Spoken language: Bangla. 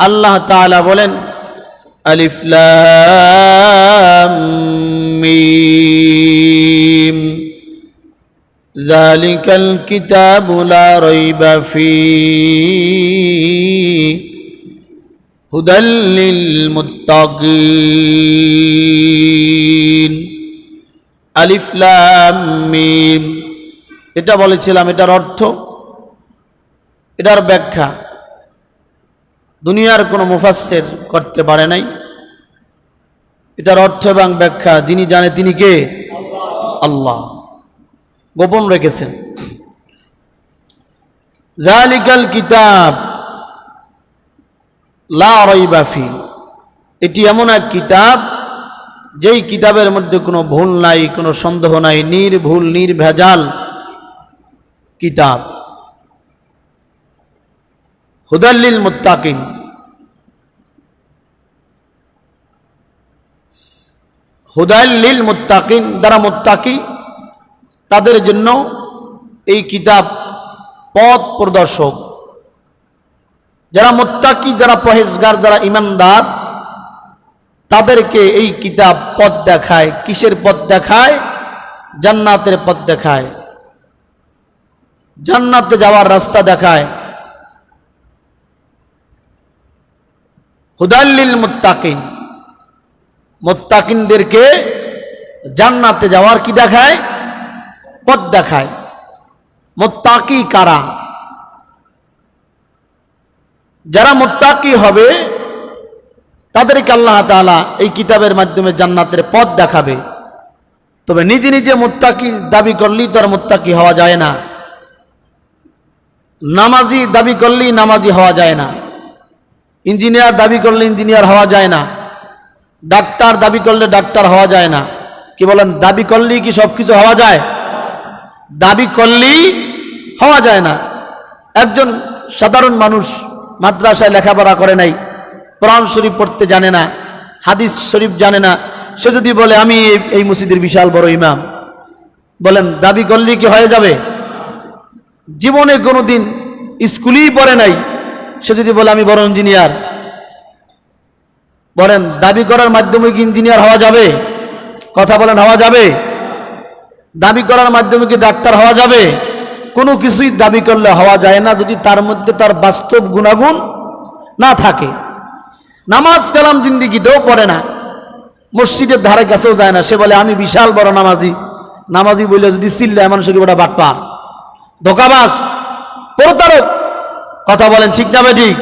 আল্লাহ তাআলা বলেন আলিফ লাম মিম যালিকাল কিতাবু লা রাইবা ফীহি হুদাল লিল মুত্তাকিন। আলিফ লাম মিম, এটা বলেছিলাম, এটার অর্থ, এটার ব্যাখ্যা দুনিয়ার কোনো মুফাসসির করতে পারে নাই। এটার অর্থ এবং ব্যাখ্যা যিনি জানে তিনি কে? আল্লাহ। গোপন রেখেছেন। যালিকাল কিতাব লা রাইবা ফি, এটি এমন এক কিতাব যেই কিতাবের মধ্যে কোনো ভুল নাই, কোনো সন্দেহ নাই, নির্ভুল নির্ভেজাল কিতাব। হুদাল লিল মুত্তাকিন, হুদাল লিল মুত্তাকিন, যারা মুত্তাকি তাদের জন্য এই কিতাব পথ প্রদর্শক। যারা মুত্তাকি, যারা পরহেজগার, যারা ঈমানদার, তাদেরকে এই কিতাব পথ দেখায়। কিসের পথ দেখায়? জান্নাতের পথ দেখায়, জান্নাতে যাওয়ার রাস্তা দেখায়। হুদাল লিল মুত্তাকিন, মুত্তাকিনদেরকে জান্নাতে যাওয়ার কি দেখায়? পথ দেখায়। মুত্তাকি কারা? যারা মুত্তাকি হবে তাদেরকে আল্লাহ তাআলা এই কিতাবের মাধ্যমে জান্নাতের পথ দেখাবে। তবে নিজে নিজে মুত্তাকি দাবি করলেই তো আর মুত্তাকি হওয়া যায় না। নামাজি দাবি করলেই নামাজি হওয়া যায় না। ইঞ্জিনিয়ার দাবি করলে ইঞ্জিনিয়ার হওয়া যায় না। ডাক্তার দাবি করলে ডাক্তার হওয়া যায় না। কি বলেন? দাবি করলেই কি সব কিছু হওয়া যায়? দাবি করলেই হওয়া যায় না। একজন সাধারণ মানুষ মাদ্রাসায় লেখাপড়া করে নাই, কোরআন শরীফ পড়তে জানে না, হাদিস শরীফ জানে না, সে যদি বলে আমি এই মসজিদের বিশাল বড় ইমাম, বলেন দাবি করলেই কি হয়ে যাবে? জীবনে কোনোদিন স্কুলেই পড়ে নাই, সে যদি বলে আমি বড় ইঞ্জিনিয়ার, বলেন দাবি করার মাধ্যমে কি ইঞ্জিনিয়ার হওয়া যাবে? কথা বলেন, হওয়া যাবে? দাবি করার মাধ্যমে কি ডাক্তার হওয়া যাবে? কোনো কিছুই দাবি করলে হওয়া যায় না যদি তার মধ্যে তার বাস্তব গুণাগুণ না থাকে। নামাজ কালাম জিন্দিগিতেও পড়ে না, মসজিদের ধারে কাছেও যায় না, সে বলে আমি বিশাল বড় নামাজি। নামাজি বলে যদি চিল্লায় মানুষকে ওটা বাটপা, ধোঁকাবাজ, প্রতারক। কথা বলেন ঠিক না ঠিক?